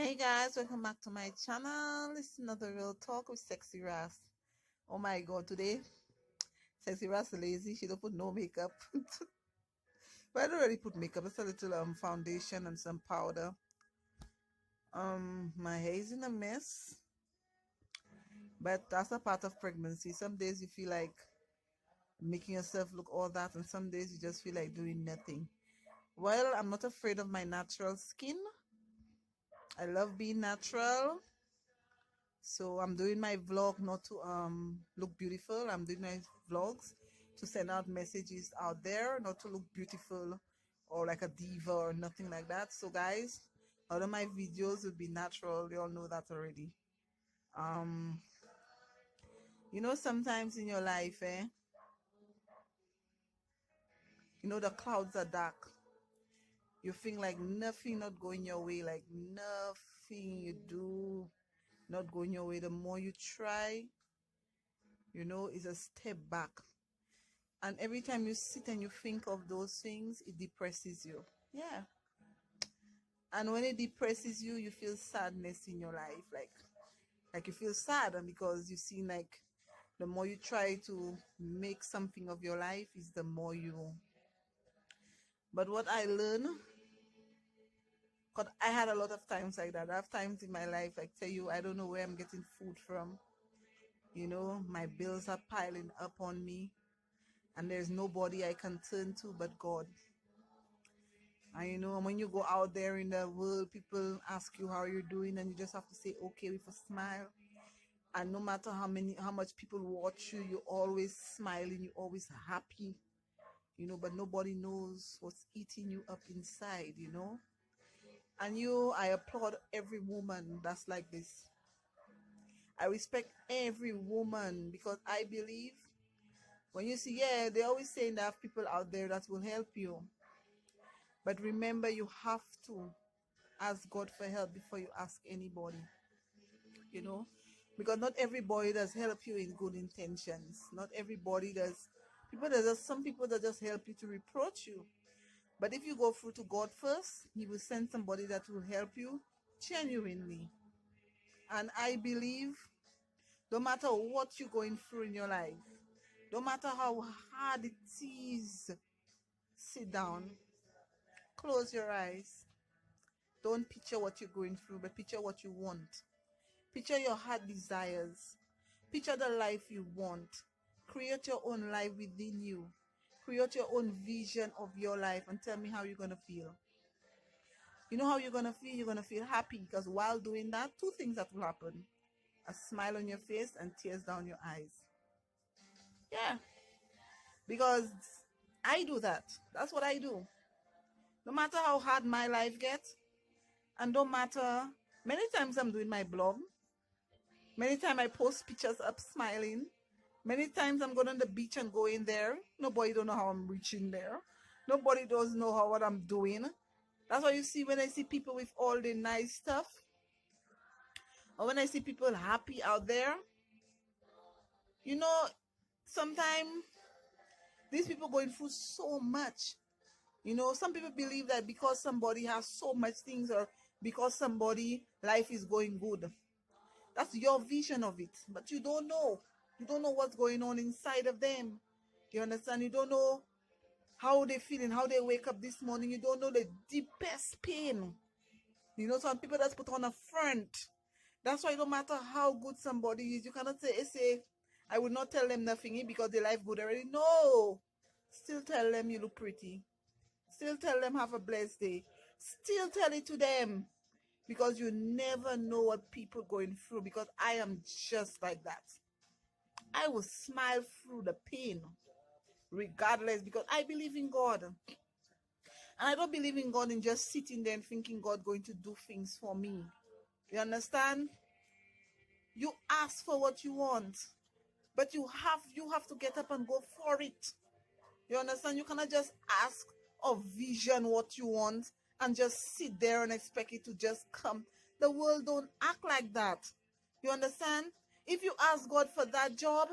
Hey guys, welcome back to my channel. It's another real talk with Sexy Ras. Oh my god, today Sexy Ras lazy. She don't put no makeup. But I don't really put makeup. It's a little foundation and some powder. My hair is in a mess. But that's a part of pregnancy. Some days you feel like making yourself look all that, and some days you just feel like doing nothing. Well, I'm not afraid of my natural skin. I love being natural. So I'm doing my vlog not to look beautiful. I'm doing my vlogs to send out messages out there, not to look beautiful or like a diva or nothing like that. So guys, all of my videos will be natural. You all know that already. Um, sometimes in your life, the clouds are dark. You think like nothing not going your way, like nothing you do not going your way. The more you try, is a step back. And every time you sit and you think of those things, it depresses you. Yeah. And when it depresses you, you feel sadness in your life. Like you feel sad, and because you see like the more you try to make something of your life is the more you. But what I learned, because I had a lot of times like that. I have times in my life, I tell you, I don't know where I'm getting food from. My bills are piling up on me, and there's nobody I can turn to but God. And when you go out there in the world, people ask you how you're doing, and you just have to say okay with a smile. And no matter how much people watch you, you're always smiling, you're always happy, but nobody knows what's eating you up inside. And I applaud every woman that's like this. I respect every woman because I believe when you see, yeah, they always say that people out there that will help you. But remember, you have to ask God for help before you ask anybody, you know, because not everybody does help you in good intentions. Not everybody does. There's some people that just help you to reproach you. But if you go through to God first, He will send somebody that will help you genuinely. And I believe no matter what you're going through in your life, no matter how hard it is, sit down, close your eyes. Don't picture what you're going through, but picture what you want. Picture your heart desires. Picture the life you want. Create your own life within you. Create your own vision of your life and tell me how you're going to feel. You know how you're going to feel? You're going to feel happy because while doing that, two things that will happen. A smile on your face and tears down your eyes. Yeah. Because I do that. That's what I do. No matter how hard my life gets, and no matter, many times I'm doing my blog. Many times I post pictures up smiling. Many times I'm going on the beach and going there. Nobody don't know how I'm reaching there. Nobody does know what I'm doing. That's why you see when I see people with all the nice stuff, or when I see people happy out there, you know, sometimes these people going through so much. Some people believe that because somebody has so much things, or because somebody life is going good, that's your vision of it. But you don't know. You don't know what's going on inside of them. You understand? You don't know how they feeling, how they wake up this morning. You don't know the deepest pain. Some people just put on a front. That's why no matter how good somebody is, you cannot say, I would not tell them nothing because their life good already. No. Still tell them you look pretty. Still tell them have a blessed day. Still tell it to them. Because you never know what people going through. Because I am just like that. I will smile through the pain regardless, because I believe in God. And I don't believe in God in just sitting there and thinking God going to do things for me. You understand? You ask for what you want, but you have to get up and go for it. You understand? You cannot just ask or vision what you want and just sit there and expect it to just come. The world don't act like that. You understand? If you ask God for that job,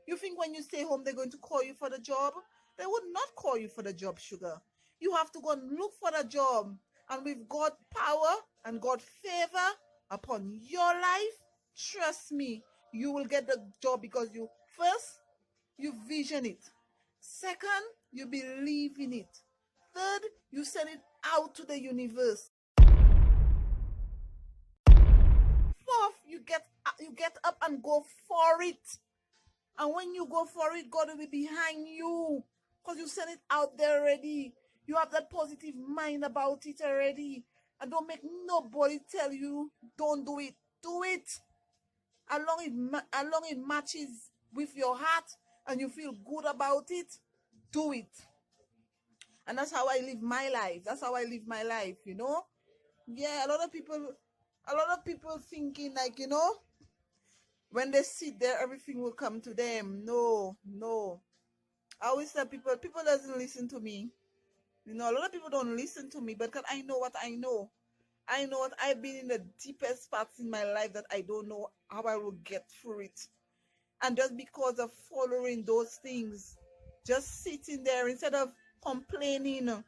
you think when you stay home they're going to call you for the job? They would not call you for the job, sugar. You have to go and look for the job. And with God power and God favor upon your life, trust me, you will get the job because you vision it. Second, you believe in it. Third, you send it out to the universe. Fourth, you get up and go for it. And when you go for it, God will be behind you because you send it out there already. You have that positive mind about it already. And don't make nobody tell you don't do it. Do it. As long it matches with your heart and you feel good about it, do it. And that's how I live my life. That's how I live my life, you know? Yeah, a lot of people thinking like, when they sit there, everything will come to them. No, no. I always tell people doesn't listen to me. A lot of people don't listen to me, but because I know what I know. I know what I've been in the deepest parts in my life that I don't know how I will get through it. And just because of following those things, just sitting there instead of complaining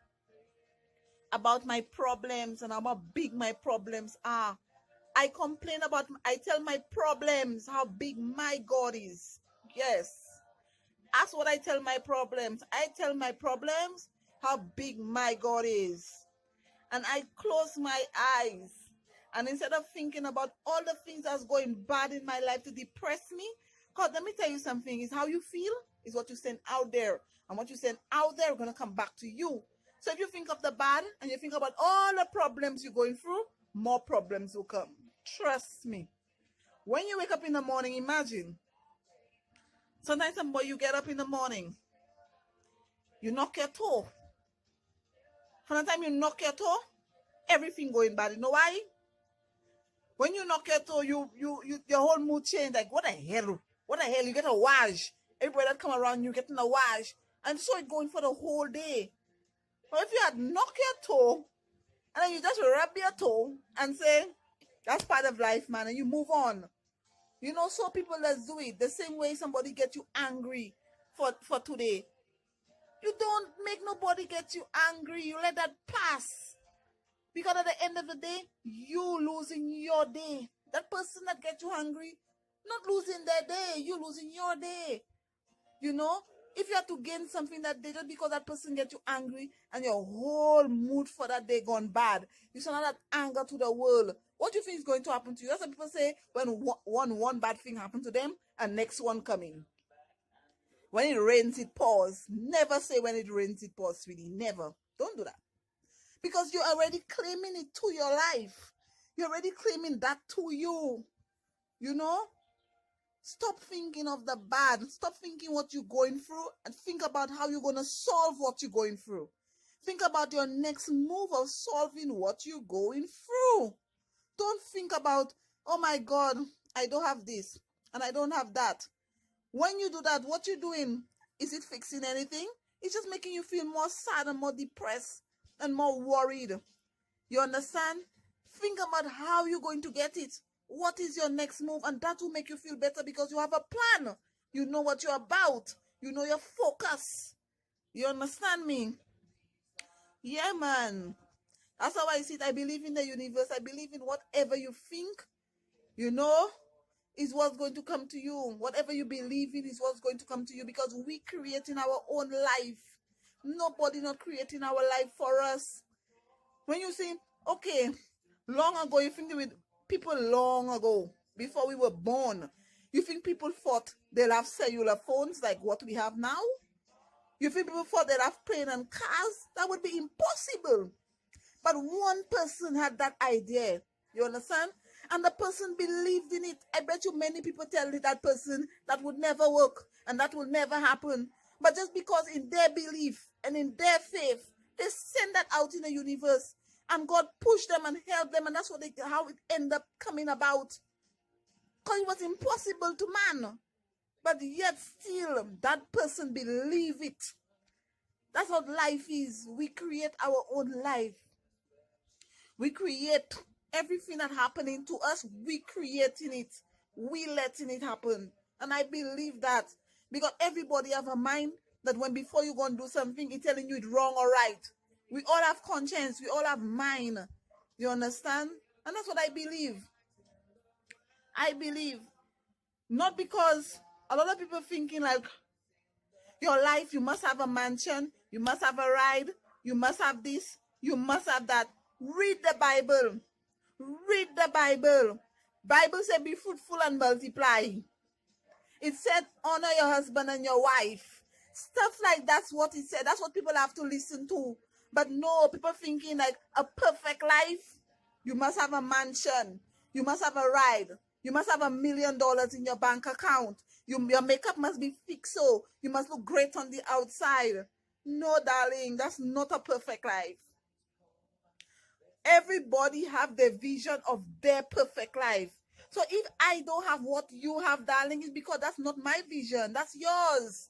about my problems and how big my problems are, I tell my problems how big my God is. Yes. That's what I tell my problems. I tell my problems how big my God is. And I close my eyes. And instead of thinking about all the things that's going bad in my life to depress me, because let me tell you something, is how you feel is what you send out there. And what you send out there is going to come back to you. So if you think of the bad and you think about all the problems you're going through, more problems will come. Trust me. When you wake up in the morning, imagine. Sometimes you get up in the morning, you knock your toe. From the time you knock your toe, everything going bad. You know why? When you knock your toe, your whole mood change. Like, what the hell? What the hell? You get a wash. Everybody that come around you getting a wash. And so it going for the whole day. But if you had knocked your toe, and then you just rub your toe and say, that's part of life, man, and you move on. So people let's do it. The same way somebody get you angry for today. You don't make nobody get you angry. You let that pass. Because at the end of the day, you losing your day. That person that gets you angry, not losing their day, you losing your day. If you have to gain something that day just because that person gets you angry and your whole mood for that day gone bad, you send that anger to the world. What do you think is going to happen to you? That's what people say when one bad thing happened to them and next one coming. When it rains, it pours. Never say when it rains, it pours, sweetie. Never. Don't do that. Because you're already claiming it to your life. You're already claiming that to you. Stop thinking of the bad. Stop thinking what you're going through and think about how you're going to solve what you're going through. Think about your next move of solving what you're going through. Don't think about, oh my God, I don't have this and I don't have that. When you do that, what you're doing, is it fixing anything? It's just making you feel more sad and more depressed and more worried. You understand? Think about how you're going to get it. What is your next move? And that will make you feel better because you have a plan. You know what you're about. You know your focus. You understand me? Yeah, man. That's how I see it. I believe in the universe. I believe in whatever you think, is what's going to come to you. Whatever you believe in is what's going to come to you because we create in our own life. Nobody not creating our life for us. When you say, okay, long ago, you think with people long ago, before we were born, you think people thought they'll have cellular phones like what we have now? You think people thought they'd have planes and cars? That would be impossible. But one person had that idea. You understand? And the person believed in it. I bet you many people tell that person that would never work and that will never happen. But just because in their belief and in their faith, they send that out in the universe. And God pushed them and helped them. And that's how it ended up coming about. Because it was impossible to man. But yet still, that person believed it. That's what life is. We create our own life. We create everything that happening to us. We creating it. We letting it happen. And I believe that. Because everybody have a mind that when before you go and do something, it's telling you it's wrong or right. We all have conscience. We all have mind. You understand? And that's what I believe. I believe. Not because a lot of people thinking like your life, you must have a mansion, you must have a ride, you must have this, you must have that. Read the Bible. Read the Bible. Bible said be fruitful and multiply. It said honor your husband and your wife. Stuff like that's what it said. That's what people have to listen to. But no, people thinking like a perfect life. You must have a mansion. You must have a ride. You must have $1 million in your bank account. Your makeup must be fixed so you must look great on the outside. No, darling, that's not a perfect life. Everybody have the vision of their perfect life. So if I don't have what you have, darling, it's because that's not my vision. That's yours.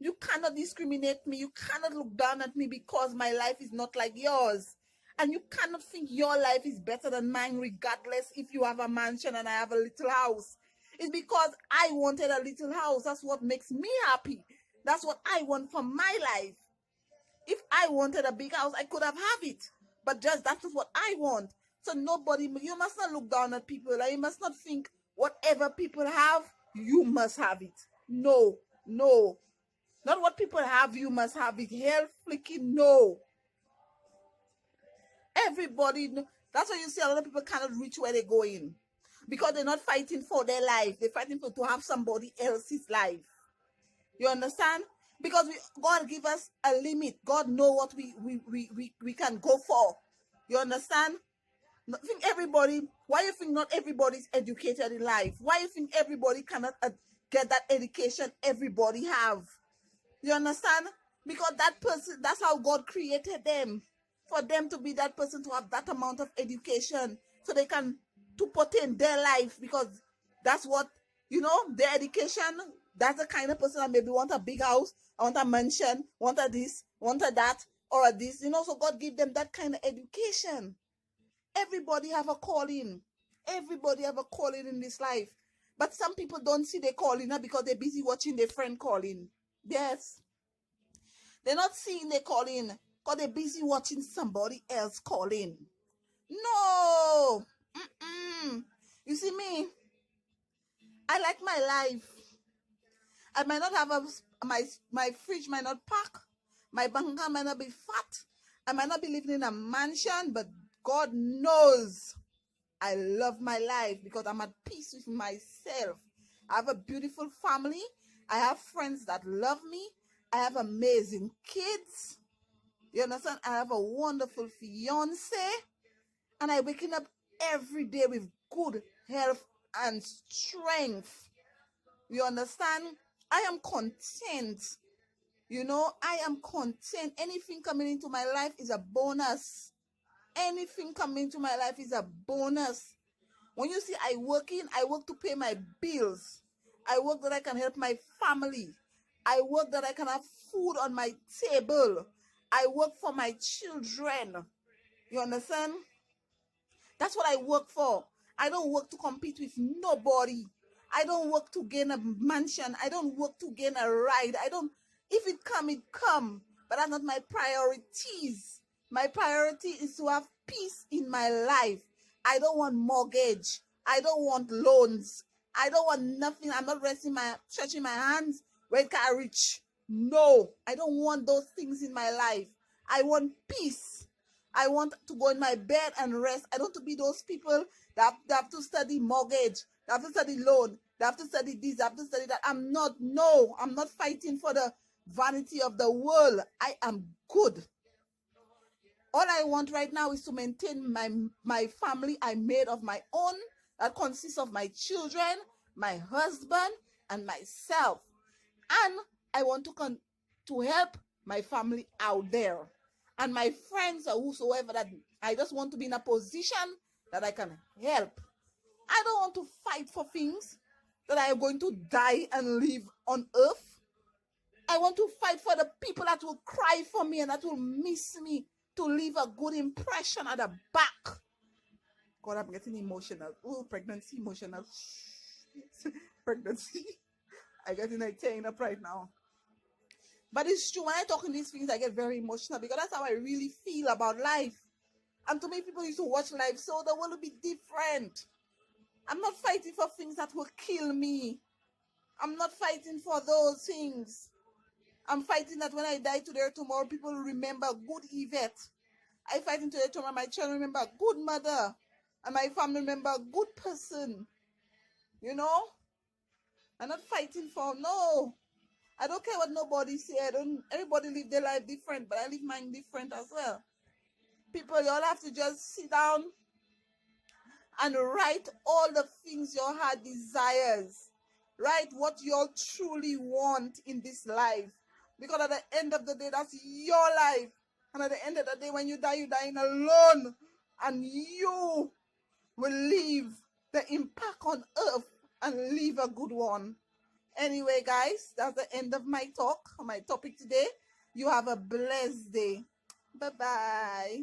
You cannot discriminate me. You cannot look down at me because my life is not like yours. And you cannot think your life is better than mine, regardless if you have a mansion and I have a little house. It's because I wanted a little house. That's what makes me happy. That's what I want for my life. If I wanted a big house, I could have it. But just that's what I want. So nobody, you must not look down at people. And you must not think whatever people have, you must have it. No, no. Not what people have, you must have it. Hell freaking no. Everybody, that's why you see a lot of people cannot reach where they're going. Because they're not fighting for their life. They're fighting for to have somebody else's life. You understand? Because God give us a limit. God know what we can go for. You understand? Think everybody, why you think not everybody's educated in life? Why you think everybody cannot get that education everybody have? You understand? Because that person, that's how God created them. For them to be that person, to have that amount of education so they can to put in their life, because that's what, their education, that's the kind of person that maybe want a big house, I want a mansion, want a this, want a that, or a this, so God give them that kind of education. Everybody have a calling. Everybody have a calling in this life. But some people don't see their calling because they're busy watching their friend calling. Yes. They're not seeing their calling because they're busy watching somebody else calling. No. You see me? I like my life. I might not have my fridge might not pack. My bank account might not be fat. I might not be living in a mansion, but God knows I love my life because I'm at peace with myself. I have a beautiful family. I have friends that love me. I have amazing kids. You understand? I have a wonderful fiance. And I waking up every day with good health and strength. You understand? I am content. I am content. Anything coming into my life is a bonus. Anything coming into my life is a bonus. When you see I work to pay my bills. I work that I can help my family. I work that I can have food on my table. I work for my children. You understand? That's what I work for. I don't work to compete with nobody. I don't work to gain a mansion. I don't work to gain a ride. If it come, it come. But that's not my priorities. My priority is to have peace in my life. I don't want mortgage. I don't want loans. I don't want nothing. I'm not stretching my hands when can I reach. No, I don't want those things in my life. I want peace. I want to go in my bed and rest. I don't want to be those people that have to study mortgage, that have to study loan, that have to study this, that have to study that. I'm not fighting for the vanity of the world. I am good. All I want right now is to maintain my family I made of my own, that consists of my children, my husband, and myself. And I want to help my family out there. And my friends or whosoever, that I just want to be in a position that I can help. I don't want to fight for things that I am going to die and live on earth. I want to fight for the people that will cry for me and that will miss me, to leave a good impression at the back. God, I'm getting emotional. Oh, pregnancy, emotional. Pregnancy. I'm getting a tearing up right now. But it's true, when I talk in these things, I get very emotional because that's how I really feel about life. And to me, people used to watch life, so the world will be different. I'm not fighting for things that will kill me. I'm not fighting for those things. I'm fighting that when I die today or tomorrow, people will remember good Yvette. I fighting today tomorrow, my children remember good mother. And my family remember good person. You know? I'm not fighting for, no. I don't care what nobody say. Everybody live their life different, but I live mine different as well. People, you all have to just sit down and write all the things your heart desires. Write what you all truly want in this life. Because at the end of the day, that's your life. And at the end of the day, when you dying alone. And you will leave the impact on earth and leave a good one. Anyway, guys, that's the end of my talk, my topic today. You have a blessed day. Bye-bye.